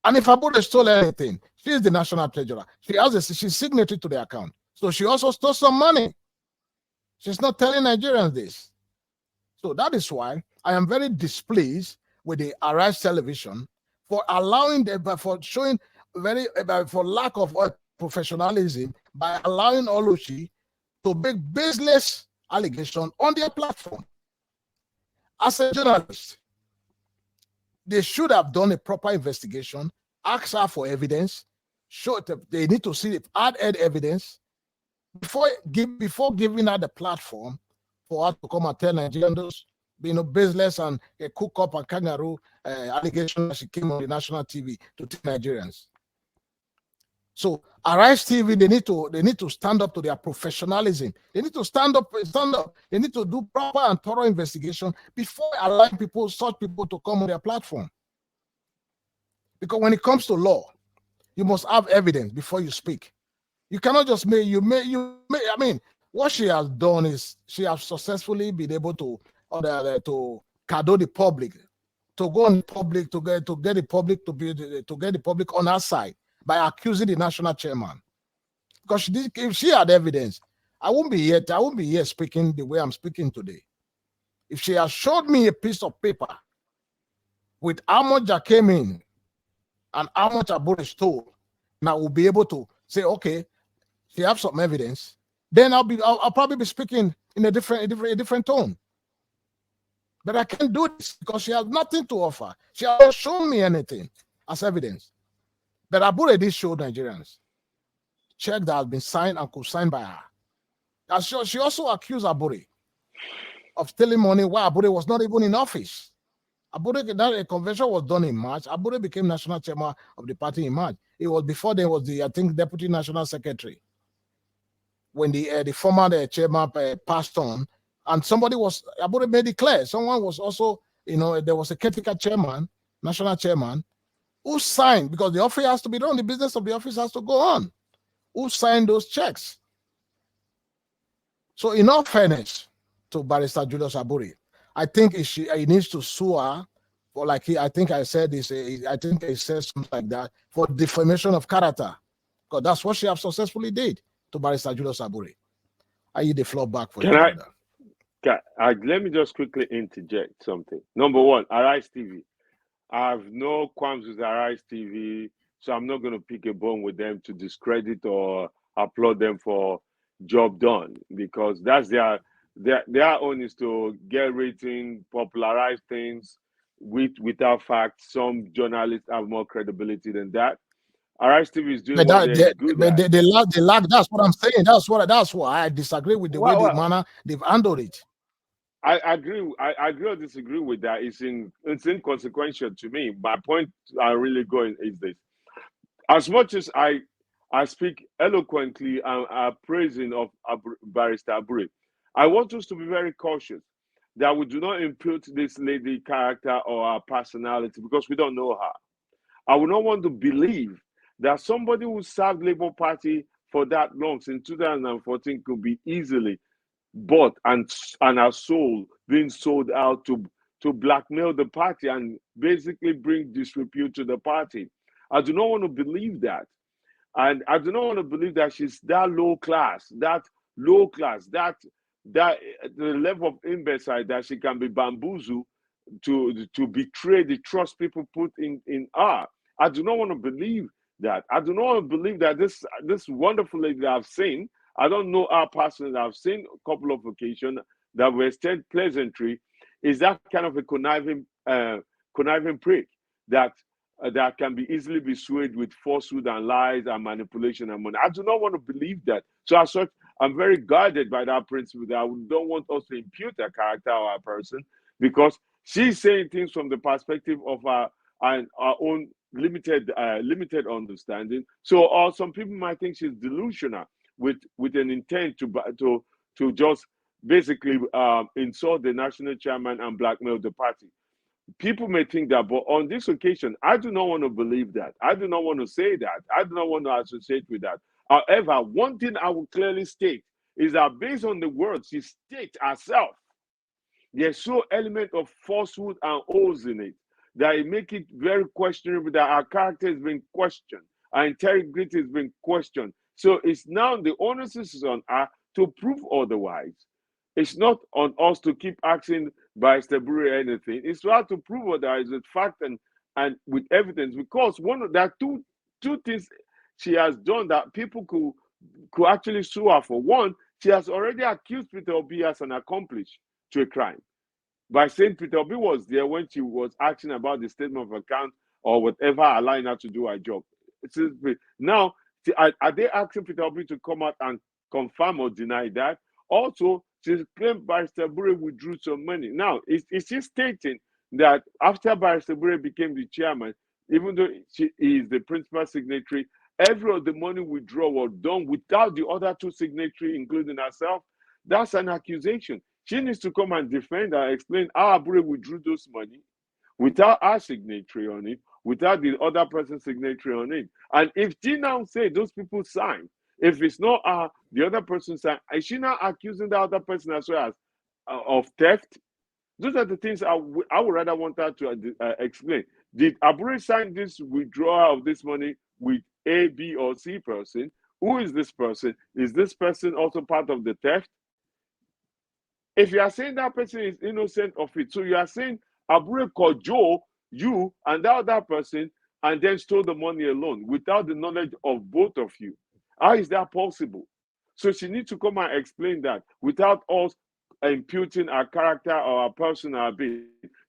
And if Abure stole anything, she is the national treasurer. She's signatory to the account. So she also stole some money. She's not telling Nigerians this. So that is why I am very displeased with the Arise television for allowing for showing for lack of professionalism by allowing Oluchi to make baseless allegations on their platform. As a journalist, they should have done a proper investigation, ask her for evidence, they need to see if add evidence before giving her the platform for her to come and tell Nigerians, baseless and cook up and kangaroo allegation that she came on the national TV to tell Nigerians. So Arise TV, they need to stand up to their professionalism. They need to stand up. They need to do proper and thorough investigation before allowing such people to come on their platform. Because when it comes to law, you must have evidence before you speak. You cannot just what she has done is she has successfully been able to cajole the public, to go on public, to get the public to get the public on her side by accusing the national chairman. Because if she had evidence, I won't be here speaking the way I'm speaking today. If she has showed me a piece of paper with how much that came in and how much Abure stole, and I will be able to say, okay, she have some evidence, then I'll probably be speaking in a different tone. But I can't do this because she has nothing to offer. She hasn't shown me anything as evidence. But Abure did show Nigerians check that has been signed and co-signed by her. And she also accused Abure of stealing money while Abure was not even in office. That convention was done in March. Abure became national chairman of the party in March. It was before there was the, I think, deputy national secretary. When the former chairman passed on, and Abure made it clear, someone was also, there was a caretaker chairman, national chairman, who signed, because the office has to be done, the business of the office has to go on, who signed those checks. So in all fairness to Barrister Julius Abure, I think he needs to sue her for, I think I said this, I think he said something like that, for defamation of character, because that's what she have successfully did to Barrister Julius Abure. I yield the floor back for you. Let me just quickly interject something. Number one, Arise TV. I have no qualms with Arise TV, so I'm not going to pick a bone with them to discredit or applaud them for job done, because that's their own is to get rating, popularize things without facts. Some journalists have more credibility than that. Arise TV is doing what they're good at. They lack. That's what I'm saying. That's why I disagree with the way the manner they've handled it. I agree. I agree or disagree with that. It's inconsequential to me. My point I'm really going is this: as much as I speak eloquently and praising of Barrister Abure, I want us to be very cautious that we do not impute this lady character or her personality because we don't know her. I would not want to believe that somebody who served Labour Party for that long since 2014 could be easily bought and our soul being sold out to blackmail the party and basically bring disrepute to the party. I do not want to believe that. And I do not want to believe that she's that low class, that the level of imbecile that she can be bamboozled to betray the trust people put in her. I do not want to believe that. I do not want to believe that this wonderful lady that I've seen, I don't know her personally, I've seen a couple of occasions that were said pleasantry, is that kind of a conniving prick that that can be easily be swayed with falsehood and lies and manipulation and money. I do not want to believe that. So as such, I'm very guarded by that principle that I don't want us to impute a character or a person because she's saying things from the perspective of our own limited understanding. So, or some people might think she's delusional with an intent to just basically insult the national chairman and blackmail the party. People may think that, but on this occasion, I do not want to believe that. I do not want to say that. I do not want to associate with that. However, one thing I will clearly state is that based on the words she states herself, there's so element of falsehood and holes in it that it make it very questionable that our character has been questioned, our integrity has been questioned. So it's now the onus is on her to prove otherwise. It's not on us to keep asking Barrister Abure anything. It's to have to prove otherwise with fact and with evidence. Because there are two things she has done that people could actually sue her for. One, she has already accused Peter Obi as an accomplice to a crime by saying Peter Obi was there when she was asking about the statement of account or whatever allowing her to do her job. Now, are they asking Peter Obi to come out and confirm or deny that? Also, she claimed Barrister Abure withdrew some money. Now, is she stating that after Barrister Abure became the chairman, even though she is the principal signatory, every of the money withdrawal was done without the other two signatories, including herself? That's an accusation. She needs to come and defend and explain how Abure withdrew those money without our signatory on it, without the other person's signatory on it. And if she now say those people signed, if it's not the other person signed, is she now accusing the other person as well as of theft? Those are the things I would rather want her to explain. Did Abure sign this withdrawal of this money with A, B, or C person? Who is this person? Is this person also part of the theft? If you are saying that person is innocent of it, so you are saying Abure cajoled you and that other person and then stole the money alone without the knowledge of both of you. How is that possible? So she needs to come and explain that without us imputing our character or our personal bit.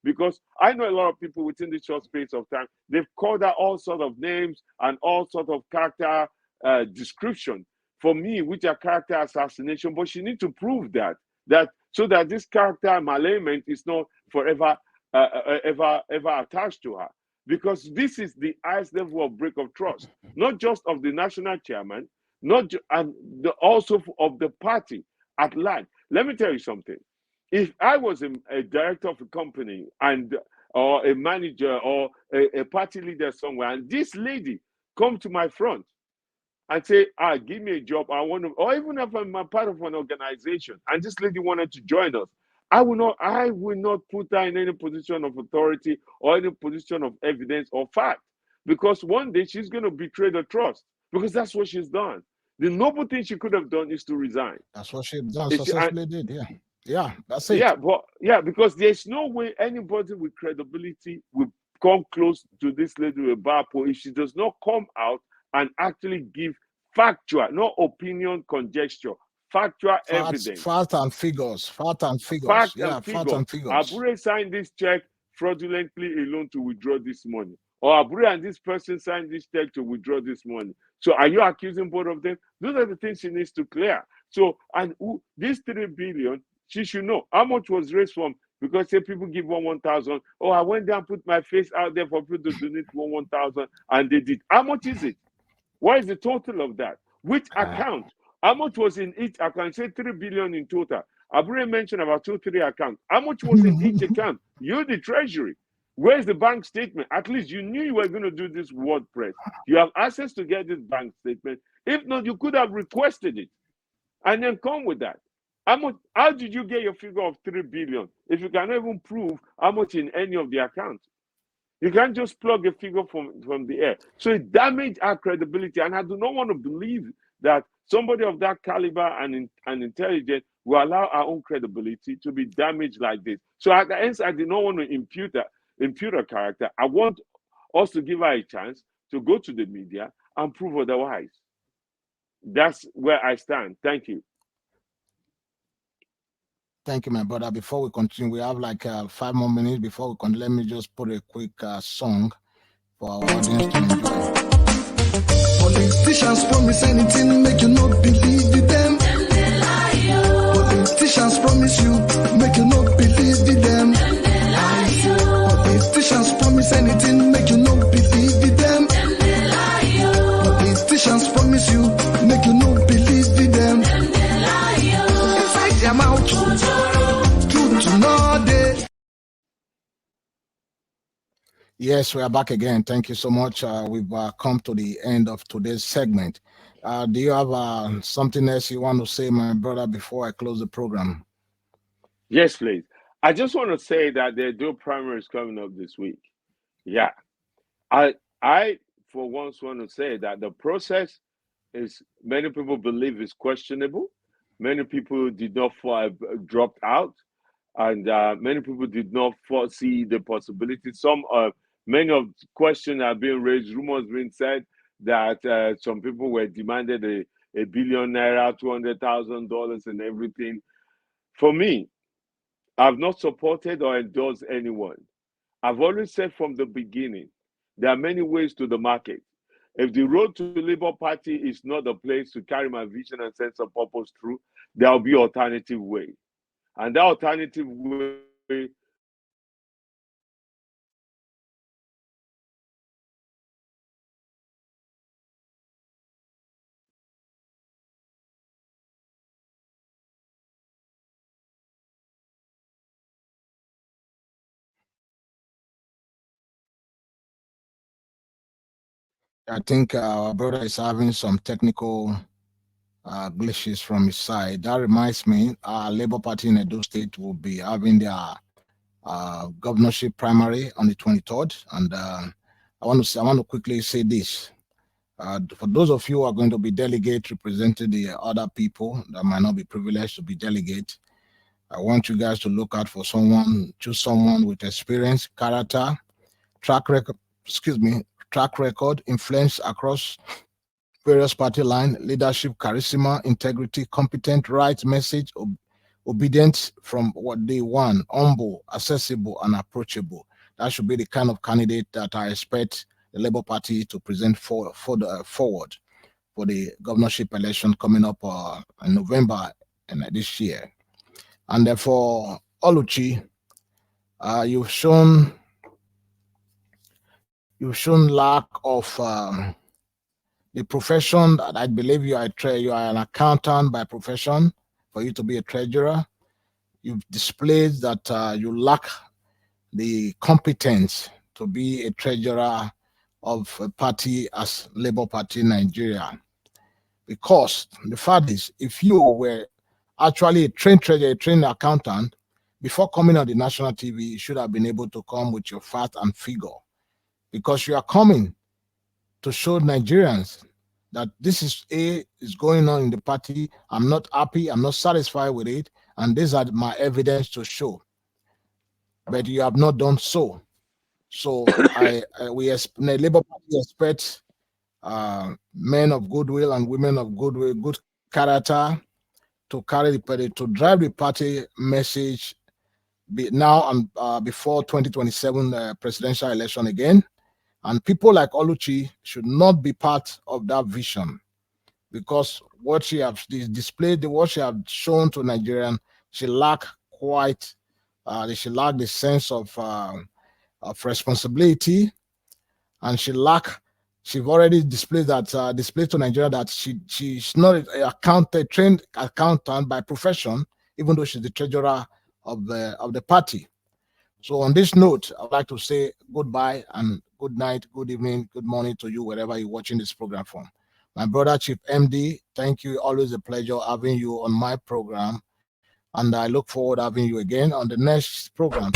Because I know a lot of people within this short space of time, they've called out all sorts of names and all sorts of character description for me, which are character assassination. But she needs to prove that so that this character malignement is not forever ever attached to her. Because this is the highest level of break of trust, not just of the national chairman, also of the party at large. Let me tell you something. If I was a director of a company or a manager or a party leader somewhere, and this lady come to my front and say, give me a job, I want to, or even if I'm a part of an organization, and this lady wanted to join us, I will not put her in any position of authority or any position of evidence or fact, because one day she's going to betray the trust, because that's what she's done. The noble thing she could have done is to resign. That's what she done, successfully did. Yeah, that's it. Because there's no way anybody with credibility will come close to this lady with Bapo if she does not come out and actually give factual, not opinion, conjecture, factual evidence. Fact and figures. Abure signed this check fraudulently alone to withdraw this money. Or Abure and this person signed this check to withdraw this money. So are you accusing both of them? Those are the things she needs to clear. So, and this 3 billion, she should know how much was raised from, because say people give 1,000. Oh, I went there and put my face out there for people to donate 1,000, and they did. How much is it? What is the total of that? Which account? How much was in each account? Say 3 billion in total. Abure mentioned about 2-3 accounts. How much was in each account? You're the treasury. Where's the bank statement? At least you knew you were going to do this WordPress. You have access to get this bank statement. If not, you could have requested it and then come with that. How did you get your figure of 3 billion if you cannot even prove how much in any of the accounts? You can't just plug a figure from the air. So it damaged our credibility. And I do not want to believe that somebody of that caliber and intelligence will allow our own credibility to be damaged like this. So at the end, I did not want to impute a character. I want us to give her a chance to go to the media and prove otherwise. That's where I stand. Thank you. Thank you, my brother. Before we continue, we have like 5 more minutes before we continue. Let me just put a quick song for our audience to enjoy. Politicians promise anything, make you not believe in them. Politicians promise you, make you not believe in them. Politicians promise anything, make you not believe in them. Politicians promise you, make you not believe in them. Inside their mouth, truth to know they. Yes, we are back again. Thank you so much. We've come to the end of today's segment. Do you have something else you want to say, my brother, before I close the program? Yes, please. I just want to say that there are dual primaries coming up this week. Yeah. I for once want to say that the process is, many people believe is questionable. Many people did not dropped out, and many people did not foresee the possibility. Many of the questions are being raised, rumors being said that some people were demanded a billion naira, $200,000 and everything. For me, I've not supported or endorsed anyone. I've always said from the beginning, there are many ways to the market. If the road to the Labour Party is not the place to carry my vision and sense of purpose through, there will be alternative way. And that alternative way I think our brother is having some technical glitches from his side. That reminds me, our Labour Party in Edo State will be having their governorship primary on the 23rd. And I want to quickly say this. For those of you who are going to be delegates representing the other people that might not be privileged to be delegate, I want you guys to look out for choose someone with experience, character, track record, influence across various party lines, leadership, charisma, integrity, competent, right message, obedient from what they want, humble, accessible, and approachable. That should be the kind of candidate that I expect the Labour Party to present forward for the governorship election coming up in November this year. And therefore, Oluchi, you've shown lack of the profession. That I believe you are an accountant by profession. For you to be a treasurer, you've displayed that you lack the competence to be a treasurer of a party as Labour Party Nigeria. Because the fact is, if you were actually a trained treasurer, a trained accountant, before coming on the national TV, you should have been able to come with your fact and figure. Because you are coming to show Nigerians that this is going on in the party. I'm not happy, I'm not satisfied with it, and these are my evidence to show. But you have not done so. So the Labour Party expects men of goodwill and women of goodwill, good character, to drive the party message now and before 2027 presidential election again. And people like Oluchi should not be part of that vision, because what she has displayed, what she has shown to Nigerians she lacked quite, she lacked the sense of responsibility, and she's already displayed to Nigeria that she's not a trained accountant by profession, even though she's the treasurer of the party. So on this note, I'd like to say goodbye and good night, good evening, good morning to you wherever you're watching this program from. My brother Chief MD, thank you. Always a pleasure having you on my program, and I look forward to having you again on the next program.